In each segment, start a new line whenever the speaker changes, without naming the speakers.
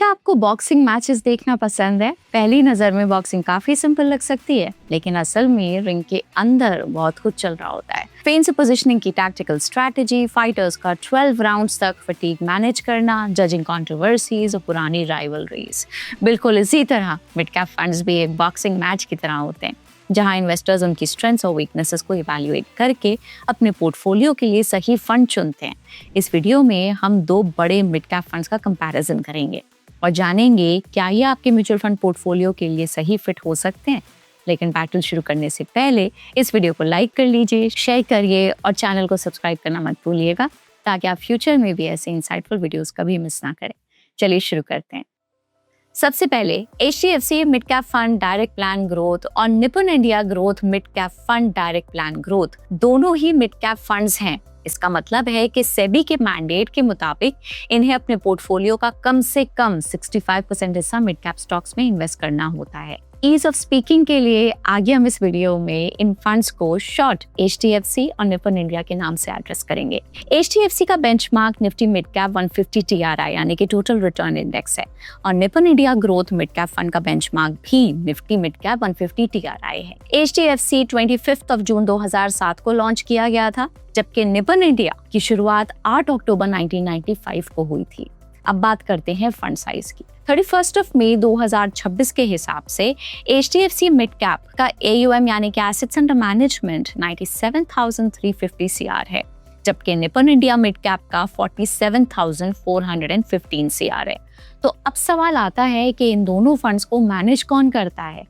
क्या आपको boxing matches देखना पसंद है? पहली नजर में बॉक्सिंग काफी सिंपल लग सकती है, लेकिन असल में रिंग के अंदर बहुत कुछ चल रहा होता है। फेंस से पोजीशनिंग की टैक्टिकल स्ट्रेटेजी, फाइटर्स का 12 राउंड्स तक फटीग मैनेज करना, जजिंग कंट्रोवर्सीज और पुरानी राइवलरीज। बिल्कुल इसी तरह मिड कैप फंड्स भी एक बॉक्सिंग मैच की तरह होते हैं, जहां इन्वेस्टर्स उनकी स्ट्रेंथ्स और वीकनेसेस को इवैल्यूएट करके अपने पोर्टफोलियो के लिए सही फंड चुनते हैं। इस वीडियो में हम दो बड़े मिड कैप फंड्स का कंपैरिजन करेंगे और जानेंगे क्या ये आपके म्यूचुअल फंड पोर्टफोलियो के लिए सही फिट हो सकते हैं। लेकिन बैटल शुरू करने से पहले इस वीडियो को लाइक कर लीजिए, शेयर करिए और चैनल को सब्सक्राइब करना मत भूलिएगा, ताकि आप फ्यूचर में भी ऐसे इंसाइटफुल वीडियोस कभी मिस ना करें। चलिए शुरू करते हैं। सबसे पहले HDFC mid cap fund direct plan growth और Nippon India growth mid cap fund direct plan growth दोनों ही मिड कैप फंड्स हैं। इसका मतलब है कि सेबी के मैंडेट के मुताबिक इन्हें अपने पोर्टफोलियो का कम से कम 65% हिस्सा मिड कैप स्टॉक्स में इन्वेस्ट करना होता है। ईज ऑफ स्पीकिंग के लिए आगे हम इस वीडियो में इन फंड्स को शॉर्ट HDFC और निपन इंडिया के नाम से एड्रेस करेंगे। HDFC का benchmark Nifty mid cap 150 TRI यानी कि टोटल रिटर्न इंडेक्स है, और Nippon India growth mid cap fund का बेंचमार्क भी निफ्टी मिड कैप 150 TRI है। HDFC 25 जून 2007 को लॉन्च किया गया था, जबकि निपन इंडिया की शुरुआत 8 अक्टूबर 1995 को हुई थी। अब बात करते हैं फंड साइज की। 31 मई 2026 के हिसाब से HDFC मिड कैप का AUM यानी कि एसेट्स अंडर मैनेजमेंट 97,350 CR है, जबकि निपन इंडिया मिड कैप का 47,415 CR है। तो अब सवाल आता है कि इन दोनों फंड्स को मैनेज कौन करता है।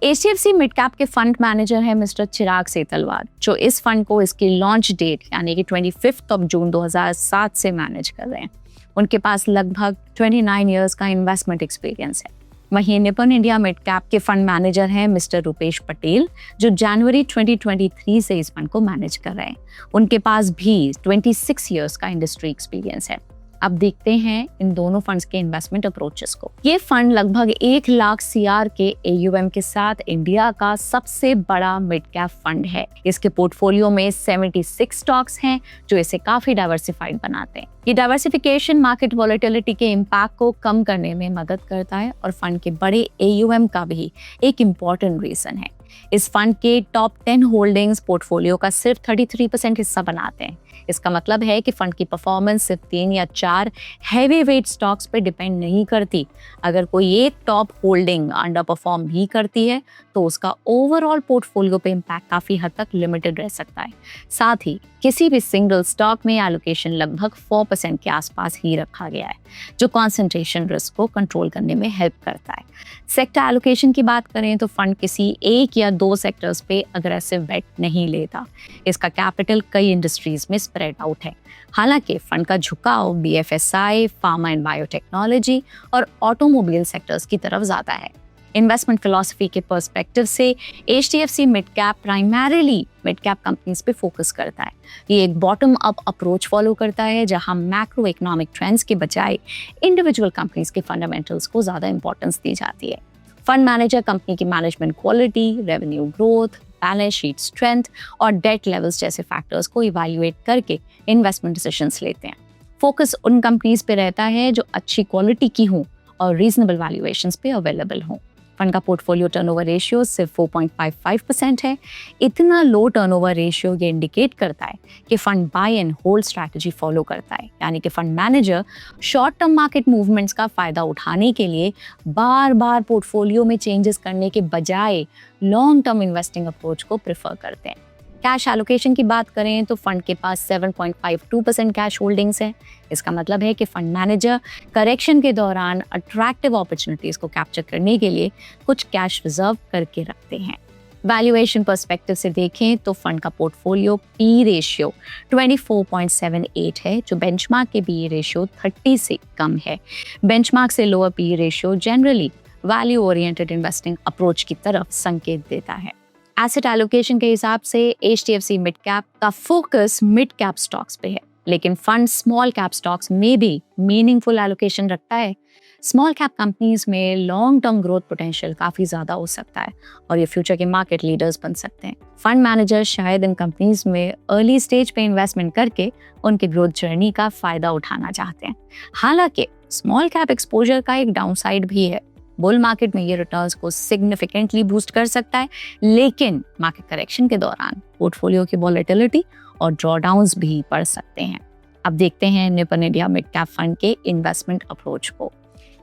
HDFC मिड कैप के फंड मैनेजर है मिस्टर चिराग सेतलवार, जो इस फंड को इसकी लॉन्च डेट यानी कि 25 जून 2007 से मैनेज कर रहे हैं। उनके पास लगभग 29 इयर्स का इन्वेस्टमेंट एक्सपीरियंस है। वहीं निपन इंडिया मिड कैप के फंड मैनेजर हैं मिस्टर रुपेश पटेल, जो जनवरी 2023 से इस फंड को मैनेज कर रहे हैं। उनके पास भी 26 इयर्स का इंडस्ट्री एक्सपीरियंस है। अब देखते हैं इन दोनों फंड्स के इन्वेस्टमेंट अप्रोचेस को। ये फंड लगभग 1 लाख CR के AUM के साथ इंडिया का सबसे बड़ा मिड कैप फंड है। इसके पोर्टफोलियो में 76 स्टॉक्स हैं, जो इसे काफी डाइवर्सिफाइड बनाते हैं। ये डाइवर्सिफिकेशन मार्केट वॉलेटिलिटी के इम्पैक्ट को कम करने में मदद करता है और फंड के बड़े AUM का भी एक इम्पॉर्टेंट रीजन है। इस फंड के टॉप 10 होल्डिंग्स पोर्टफोलियो का सिर्फ 33% हिस्सा बनाते हैं। इसका मतलब है कि फंड की परफॉर्मेंस सिर्फ 3 या 4 हैवी वेट स्टॉक्स पे डिपेंड नहीं करती। अगर कोई एक टॉप होल्डिंग अंडर परफॉर्म भी करती है, तो उसका ओवरऑल पोर्टफोलियो पे इम्पैक्ट काफी हद तक लिमिटेड रह सकता है। साथ ही किसी भी सिंगल स्टॉक में एलोकेशन लगभग 4% के आसपास ही रखा गया है, जो कॉन्सेंट्रेशन रिस्क को कंट्रोल करने में हेल्प करता है। सेक्टर एलोकेशन की बात करें तो फंड किसी एक या 2 सेक्टर्स पे अग्रेसिव बेट नहीं लेता। इसका कैपिटल कई इंडस्ट्रीज में स्प्रेड आउट है। हालांकि फंड का झुकाव BFSI, फार्मा एंड बायोटेक्नोलॉजी और ऑटोमोबाइल सेक्टर्स की तरफ ज्यादा है। इन्वेस्टमेंट फिलॉसफी के पर्सपेक्टिव से HDFC mid cap primarily mid cap companies पे फोकस करता है। ये एक बॉटम अप अप्रोच फॉलो करता है, जहां मैक्रो इकोनॉमिक ट्रेंड्स के बजाय इंडिविजुअल कंपनीज के फंडामेंटल्स को ज्यादा इंपॉर्टेंस दी जाती है। फंड मैनेजर कंपनी की management quality, revenue growth, balance sheet strength और डेट लेवल्स जैसे फैक्टर्स को इवैल्यूएट करके इन्वेस्टमेंट डिसीजंस लेते हैं। फोकस उन कंपनीज पे रहता है जो अच्छी क्वालिटी की हों और रीजनेबल वैल्यूएशंस पे अवेलेबल हों। फंड का पोर्टफोलियो टर्नओवर रेशियो सिर्फ 4.55% है। इतना लो टर्नओवर रेशियो ये इंडिकेट करता है कि fund buy and hold strategy follow करता है, यानी कि fund manager short term market movements का फायदा उठाने के लिए बार बार पोर्टफोलियो में चेंजेस करने के बजाय लॉन्ग टर्म इन्वेस्टिंग अप्रोच को प्रेफर करते हैं। कैश एलोकेशन की बात करें तो फंड के पास 7.52% कैश होल्डिंग्स है। इसका मतलब है कि फंड मैनेजर करेक्शन के दौरान अट्रैक्टिव अपॉर्चुनिटीज को कैप्चर करने के लिए कुछ कैश रिजर्व करके रखते हैं। वैल्यूएशन पर्सपेक्टिव से देखें तो फंड का पोर्टफोलियो P रेशियो 24.78 है, जो बेंचमार्क के PE रेशियो 30 से कम है। बेंचमार्क से lower PE ratio generally value oriented investing approach की तरफ संकेत देता है। एसेट एलोकेशन के हिसाब से HDFC मिड कैप का फोकस मिड कैप स्टॉक्स पे है, लेकिन फंड स्मॉल कैप स्टॉक्स में भी मीनिंगफुल एलोकेशन रखता है। स्मॉल कैप कंपनीज में लॉन्ग टर्म ग्रोथ पोटेंशियल काफ़ी ज़्यादा हो सकता है और ये फ्यूचर के मार्केट लीडर्स बन सकते हैं। फंड मैनेजर शायद इन कंपनीज में अर्ली स्टेज पे इन्वेस्टमेंट करके उनके ग्रोथ जर्नी का फ़ायदा उठाना चाहते हैं। हालांकि स्मॉल कैप एक्सपोजर का एक डाउनसाइड भी है। बुल मार्केट में ये रिटर्न्स को सिग्निफिकेंटली बूस्ट कर सकता है, लेकिन मार्केट करेक्शन के दौरान पोर्टफोलियो की वॉलेटिलिटी और ड्रॉडाउन्स भी बढ़ सकते हैं। अब देखते हैं Nippon India mid cap fund के इन्वेस्टमेंट अप्रोच को।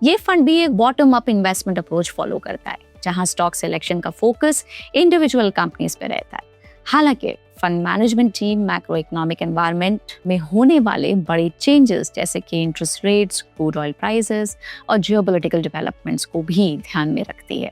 ये फंड भी एक bottom up investment approach follow करता है, जहां स्टॉक सिलेक्शन का फोकस इंडिविजुअल कंपनीज पे रहता है। हालांकि fund management team macro economic environment में होने वाले बड़े चेंजेस जैसे कि interest rates, crude oil prices और जियोपॉलिटिकल डेवलपमेंट्स को भी ध्यान में रखती है।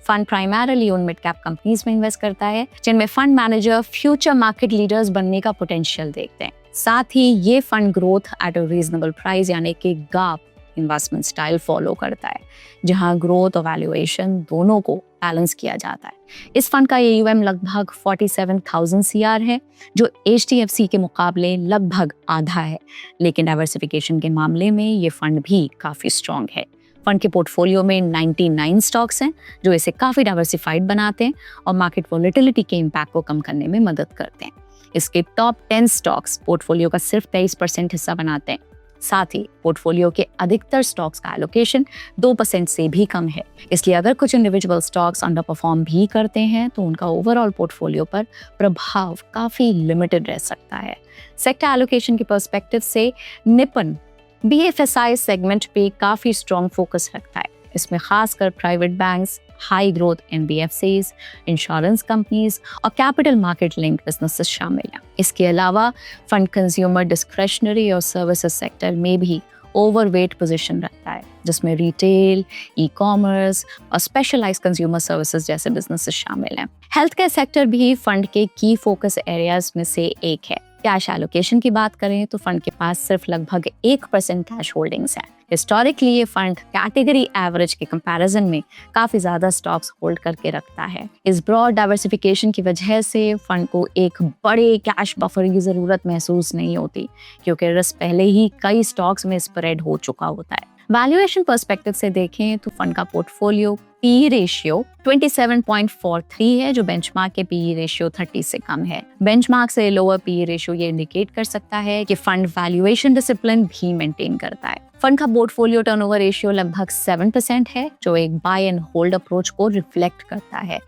फंड प्राइमरली उन मिड कैप कंपनीज में इन्वेस्ट करता है जिनमें fund manager future market leaders बनने का पोटेंशियल देखते हैं। साथ ही ये fund growth at a reasonable price यानी कि गैप इन्वेस्टमेंट स्टाइल फॉलो करता है, जहां ग्रोथ और वैल्यूएशन दोनों को बैलेंस किया जाता है। इस फंड का AUM लगभग 47,000 CR है, जो HDFC के मुकाबले लगभग आधा है, लेकिन डाइवर्सिफिकेशन के मामले में ये फंड भी काफ़ी स्ट्रॉन्ग है। फंड के पोर्टफोलियो में 99 स्टॉक्स हैं, जो इसे काफ़ी डाइवर्सिफाइड बनाते हैं और मार्केट वॉलेटिलिटी के इम्पैक्ट को कम करने में मदद करते हैं। इसके टॉप 10 स्टॉक्स पोर्टफोलियो का सिर्फ 23% हिस्सा बनाते हैं। साथ ही पोर्टफोलियो के अधिकतर स्टॉक्स का एलोकेशन 2% से भी कम है। इसलिए अगर कुछ इंडिविजुअल स्टॉक्स अंडर परफॉर्म भी करते हैं तो उनका ओवरऑल पोर्टफोलियो पर प्रभाव काफ़ी लिमिटेड रह सकता है। सेक्टर एलोकेशन के पर्सपेक्टिव से निपन BFSI सेगमेंट पे काफ़ी स्ट्रॉन्ग फोकस रखता है। इसमें खासकर private banks, high growth NBFCs, insurance companies और कैपिटल मार्केट लिंक्ड बिजनेसेस शामिल हैं। इसके अलावा फंड कंज्यूमर डिस्क्रेशनरी और सर्विसेज सेक्टर में भी ओवरवेट पोजीशन रखता है, जिसमें रिटेल, ई-कॉमर्स और स्पेशलाइज्ड कंज्यूमर सर्विसेज जैसे बिजनेसेस शामिल हैं। हेल्थ केयर सेक्टर भी फंड के की फोकस एरियाज में से एक है। कैश एलोकेशन की बात करें तो फंड के पास सिर्फ लगभग 1% कैश होल्डिंग्स है। हिस्टोरिकली ये फंड कैटेगरी एवरेज के कंपैरिजन में काफ़ी ज़्यादा स्टॉक्स होल्ड करके रखता है। इस ब्रॉड डाइवर्सिफिकेशन की वजह से फंड को एक बड़े कैश बफर की ज़रूरत महसूस नहीं होती, क्योंकि रिस्क पहले ही कई स्टॉक्स में स्प्रेड हो चुका होता है। वैल्यूएशन पर्सपेक्टिव से देखें तो फंड का पोर्टफोलियो PE रेशियो 27.43 है, जो बेंचमार्क के PE रेशियो 30 से कम है। बेंचमार्क से लोअर PE रेशियो ये इंडिकेट कर सकता है कि फंड वैल्यूएशन डिसिप्लिन भी मेंटेन करता है। फंड का पोर्टफोलियो टर्नओवर रेशियो लगभग 7% है, जो एक बाय एंड होल्ड अप्रोच को रिफ्लेक्ट करता है।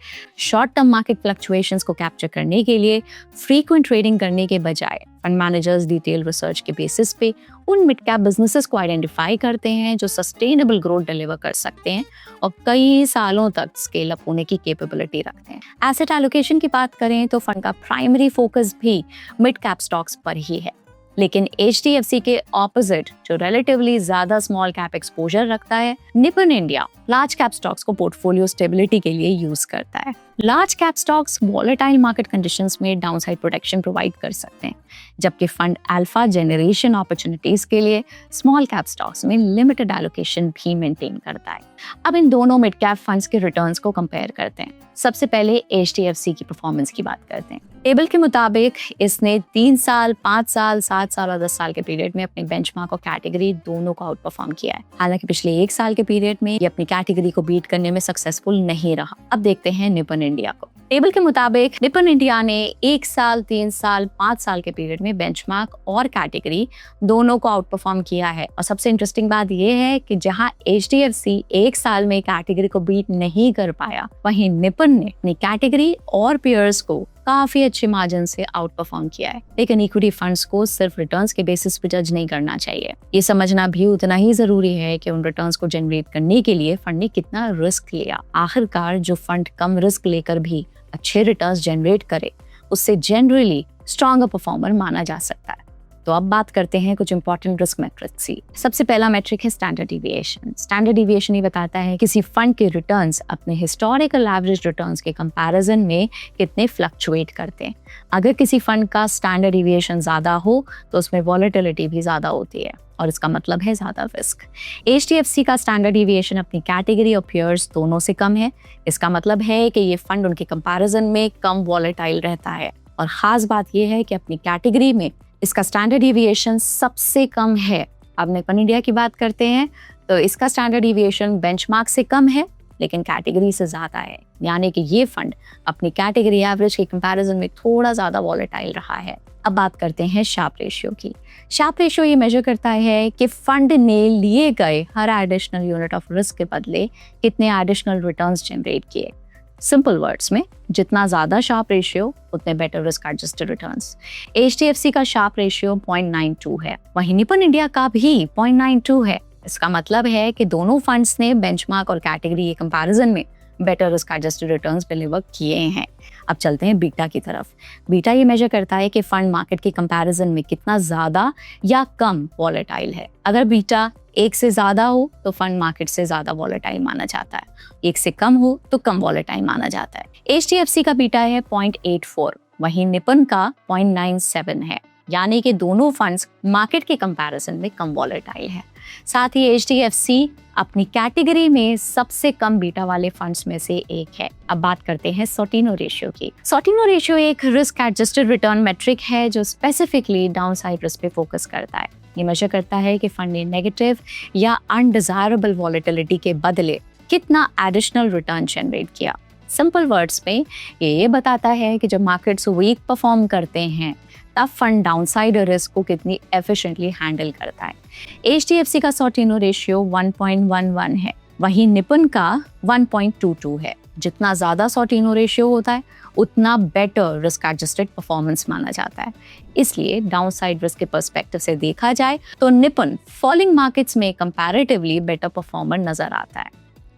शॉर्ट टर्म मार्केट फ्लक्चुएशंस को कैप्चर करने के लिए फ्रीक्वेंट ट्रेडिंग करने के बजाय फंड मैनेजर्स डिटेल रिसर्च के बेसिस पे उन मिड कैप बिजनेसेस को आइडेंटिफाई करते हैं जो सस्टेनेबल ग्रोथ डिलीवर कर सकते हैं और कई सालों तक स्केल अप होने की कैपेबिलिटी रखते हैं। एसेट एलोकेशन की बात करें तो फंड का प्राइमरी फोकस भी मिड कैप स्टॉक्स पर ही है, लेकिन HDFC के ऑपोजिट जो रिलेटिवली ज्यादा स्मॉल कैप एक्सपोजर रखता है, Nippon India large cap stocks को पोर्टफोलियो स्टेबिलिटी के लिए यूज करता है। Large cap stocks volatile market conditions में डाउनसाइड प्रोटेक्शन प्रोवाइड कर सकते हैं, जबकि फंड अल्फा जनरेशन अपॉर्चुनिटीज के लिए स्मॉल कैप स्टॉक्स में लिमिटेड एलोकेशन भी मेंटेन करता है। अब इन दोनों मिड कैप फंड्स के रिटर्न्स को कंपेयर करते हैं। सबसे पहले HDFC की परफॉर्मेंस की बात करते हैं। टेबल के मुताबिक इसने 3 साल, 5 साल, 7 साल और 10 साल के पीरियड में अपनी बेंचमार्क और कैटेगरी दोनों को आउट परफॉर्म किया है। हालांकि पिछले 1 साल के पीरियड में ये अपनी कैटेगरी को बीट करने में सक्सेसफुल नहीं रहा। अब देखते हैं निपन इंडिया को। टेबल के मुताबिक निपन इंडिया ने 1 साल, 3 साल, 5 साल के पीरियड में बेंचमार्क और कैटेगरी दोनों को आउट परफॉर्म किया है। और सबसे इंटरेस्टिंग बात यह है कि जहां HDFC 1 साल में कैटेगरी को बीट नहीं कर पाया, वहीं निपन ने अपनी कैटेगरी और पेयर्स को काफी अच्छे मार्जिन से आउट परफॉर्म किया है। लेकिन इक्विटी फंड्स को सिर्फ रिटर्न्स के बेसिस पे जज नहीं करना चाहिए। ये समझना भी उतना ही जरूरी है कि उन रिटर्न्स को जनरेट करने के लिए फंड ने कितना रिस्क लिया। आखिरकार जो फंड कम रिस्क लेकर भी अच्छे रिटर्न्स जनरेट करे, उससे जनरली स्ट्रॉन्गर परफॉर्मर माना जा सकता है। तो अब बात करते हैं कुछ इंपॉर्टेंट रिस्क मैट्रिक्स की। सबसे पहला मैट्रिक है स्टैंडर्ड डिविएशन। स्टैंडर्ड डिविएशन ये बताता है किसी फंड के रिटर्न्स अपने हिस्टोरिकल एवरेज रिटर्न्स के कंपैरिजन में कितने फ्लक्चुएट करते हैं। अगर किसी फंड का स्टैंडर्ड डिविएशन ज्यादा हो तो उसमें वॉलेटिलिटी भी ज्यादा होती है और इसका मतलब है ज्यादा रिस्क। HDFC का स्टैंडर्ड डिविएशन अपनी कैटेगरी और पेयर्स दोनों से कम है। इसका मतलब है कि ये फंड उनके कंपैरिजन में कम वॉलेटाइल रहता है। और खास बात यह है कि अपनी कैटेगरी में इसका स्टैंडर्ड डिविएशन सबसे कम है। अब निपन इंडिया की बात करते हैं तो इसका स्टैंडर्ड डिविएशन बेंचमार्क से कम है लेकिन कैटेगरी से ज्यादा है, यानी कि ये फंड अपनी कैटेगरी एवरेज के कंपैरिजन में थोड़ा ज्यादा वॉलेटाइल रहा है। अब बात करते हैं शार्प रेशियो की। शार्प रेशियो ये मेजर करता है कि फंड ने लिए गए हर एडिशनल यूनिट ऑफ रिस्क के बदले कितने एडिशनल रिटर्न्स जनरेट किए। सिंपल वर्ड्स में, जितना ज्यादा शार्प रेशियो उतने better risk adjusted returns. HDFC का शार्प रेशियो 0.92 है, वहीं निपन इंडिया का भी 0.92 है। इसका मतलब है कि दोनों फंड्स ने बेंचमार्क और कैटेगरी के कंपैरिजन में better risk adjusted returns deliver किए हैं। अब चलते हैं बीटा की तरफ। बीटा ये मेजर करता है कि फंड मार्केट के कंपैरिजन में कितना ज्यादा या कम वॉलेटाइल है। अगर बीटा 1 से ज्यादा हो तो फंड मार्केट से ज्यादा वॉलेटाइल माना जाता है, 1 से कम हो तो कम वॉलेटाइल माना जाता है। एचडीएफसी का बीटा है 0.84, वहीं निपन का 0.97 है, यानी कि दोनों फंड्स मार्केट के कंपैरिजन में कम वॉलेटाइल है। साथ ही एचडीएफसी अपनी कैटेगरी में सबसे कम बीटा वाले फंड्स में से एक है। अब बात करते हैं सॉर्टिनो रेशियो की। सॉर्टिनो रेशियो एक रिस्क एडजस्टेड रिटर्न मैट्रिक है जो स्पेसिफिकली डाउनसाइड रिस्क पे फोकस करता है। ये मेजर करता है कि फंड ने नेगेटिव या अनडिजायरेबल वॉलेटिलिटी के बदले कितना एडिशनल रिटर्न जनरेट किया। सिंपल वर्ड्स में ये बताता है कि जब मार्केट्स वीक परफॉर्म करते हैं तब फंड डाउनसाइड रिस्क को कितनी एफिशिएंटली हैंडल करता है। एचडीएफसी का सॉर्टिनो रेशियो 1.11 है, वहीं निपन का 1.22 है। जितना ज्यादा सॉर्टिनो रेशियो होता है उतना बेटर रिस्क एडजस्टेड परफॉर्मेंस माना जाता है। इसलिए डाउनसाइड रिस्क के पर्सपेक्टिव से देखा जाए तो निपन फॉलिंग मार्केट्स में कंपैरेटिवली बेटर परफॉर्मर नजर आता है।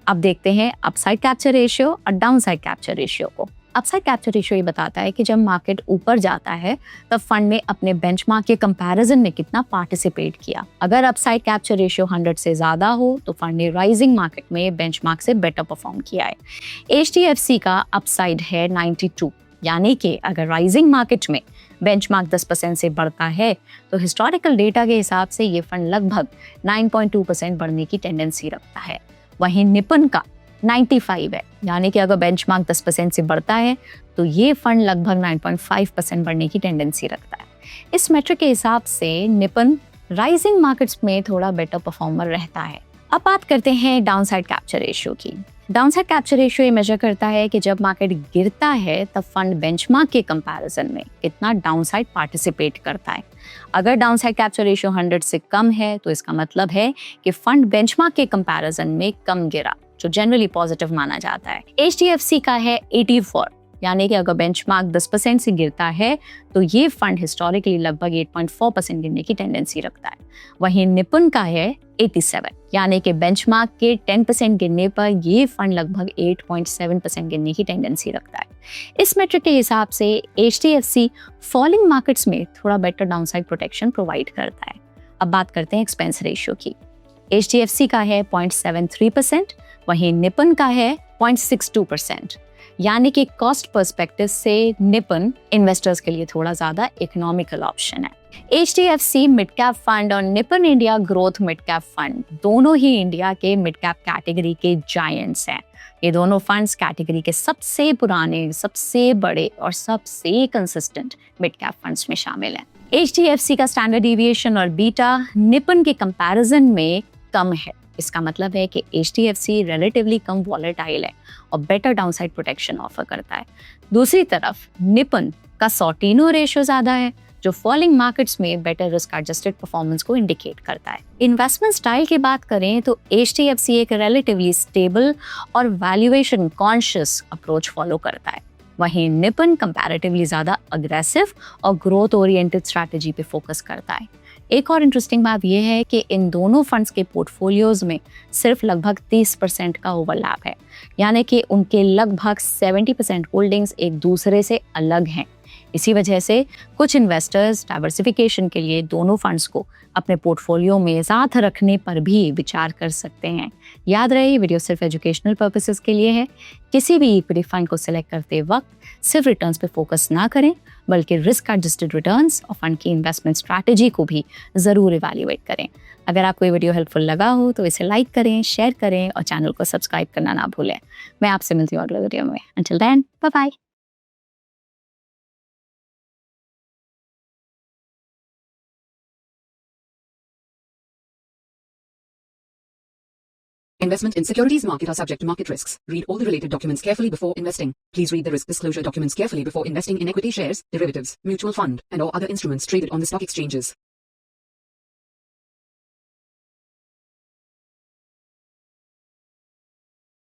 अब देखते हैं अपसाइड कैप्चर रेशियो और डाउनसाइड कैप्चर रेशियो को। अपसाइड कैप्चर रेशियो ये बताता है कि जब मार्केट ऊपर जाता है तब फंड ने अपने बेंचमार्क के कंपैरिजन में कितना पार्टिसिपेट किया। अगर अपसाइड कैप्चर रेशियो 100 से ज्यादा हो तो फंड ने राइजिंग मार्केट में बेंचमार्क से बेटर परफॉर्म किया है। एचडीएफसी का अपसाइड है 92, यानी कि अगर राइजिंग मार्केट में बेंचमार्क 10% से बढ़ता है तो हिस्टोरिकल डेटा के हिसाब से ये फंड लगभग 9.2% बढ़ने की टेंडेंसी रखता है। वहीं निपन का 95 है, यानी कि अगर बेंचमार्क 10% से बढ़ता है तो ये फंड लगभग 9.5% बढ़ने की टेंडेंसी रखता है। इस मेट्रिक के हिसाब से निपन राइजिंग मार्केट्स में थोड़ा बेटर परफॉर्मर रहता है। अब बात करते हैं डाउनसाइड कैप्चर रेशियो की। डाउनसाइड कैप्चर रेशियो ये मेजर करता है कि जब मार्केट गिरता है तब फंड बेंचमार्क के कंपैरिजन में कितना डाउनसाइड पार्टिसिपेट करता है। अगर डाउनसाइड कैप्चर रेशियो 100 से कम है तो इसका मतलब है कि फंड बेंचमार्क के कंपैरिजन में कम गिरा, जो जनरली पॉजिटिव माना जाता है। एचडीएफसी का है 84, यानी कि अगर बेंचमार्क 10% से गिरता है तो ये फंड हिस्टोरिकली लगभग 8.4% गिरने की टेंडेंसी रखता है। वहीं निपन का है 87, यानी कि बेंचमार्क के 10% गिरने पर ये फंड लगभग 8.7% गिरने की टेंडेंसी रखता है। इस मेट्रिक के हिसाब से एचडीएफसी फॉलिंग मार्केट्स में थोड़ा बेटर डाउनसाइड प्रोटेक्शन प्रोवाइड करता है। अब बात करते हैं एक्सपेंस रेशियो की। एचडीएफसी का है 0.73%, वहीं निपन का है 0.62%, यानी कि कॉस्ट पर्सपेक्टिव से निपन इन्वेस्टर्स के लिए थोड़ा ज्यादा इकोनॉमिकल ऑप्शन है। एचडीएफसी मिड कैप फंड और Nippon India growth mid cap fund दोनों ही इंडिया के मिड कैप कैटेगरी के जायंट्स हैं। ये दोनों फंड्स कैटेगरी के सबसे पुराने, सबसे बड़े और सबसे कंसिस्टेंट मिड कैप फंड्स में शामिल हैं। एचडीएफसी का स्टैंडर्ड डिविएशन और बीटा निपन के कंपैरिजन में कम है। इसका मतलब है कि एचडीएफसी रिलेटिवली कम वॉलेटाइल है और बेटर डाउनसाइड प्रोटेक्शन ऑफर करता है। दूसरी तरफ निपन का सॉर्टिनो रेशियो ज्यादा है, जो फॉलिंग मार्केट्स में बेटर रिस्क एडजस्टेड परफॉर्मेंस को इंडिकेट करता है। इन्वेस्टमेंट स्टाइल की बात करें तो एचडीएफसी एक रिलेटिवली स्टेबल और वैल्यूएशन कॉन्शियस अप्रोच फॉलो करता है, वहीं निपन कंपैरेटिवली ज्यादा अग्रेसिव और ग्रोथ ओरिएंटेड स्ट्रैटेजी पे फोकस करता है। एक और इंटरेस्टिंग बात यह है कि इन दोनों फंड्स के पोर्टफोलियोज में सिर्फ लगभग 30% का ओवरलैप है, यानी कि उनके लगभग 70% होल्डिंग्स एक दूसरे से अलग हैं। इसी वजह से कुछ इन्वेस्टर्स डाइवर्सिफिकेशन के लिए दोनों फंड्स को अपने पोर्टफोलियो में साथ रखने पर भी विचार कर सकते हैं। याद रहे, ये वीडियो सिर्फ एजुकेशनल पर्पसेस के लिए है। किसी भी इक्विटी फंड को सिलेक्ट करते वक्त सिर्फ रिटर्न्स पे फोकस ना करें, बल्कि रिस्क एडजस्टेड रिटर्न्स और फंड की इन्वेस्टमेंट स्ट्रैटेजी को भी ज़रूर इवैल्यूएट करें। अगर आपको ये वीडियो हेल्पफुल लगा हो तो इसे लाइक करें, शेयर करें और चैनल को सब्सक्राइब करना ना भूलें। मैं आपसे मिलती हूँ अगले वीडियो में। Until then, bye bye.
Investment in securities market are subject to market risks. Read all the related documents carefully before investing. Please read the risk disclosure documents carefully before investing in equity shares, derivatives, mutual fund, and or other instruments traded on the stock exchanges.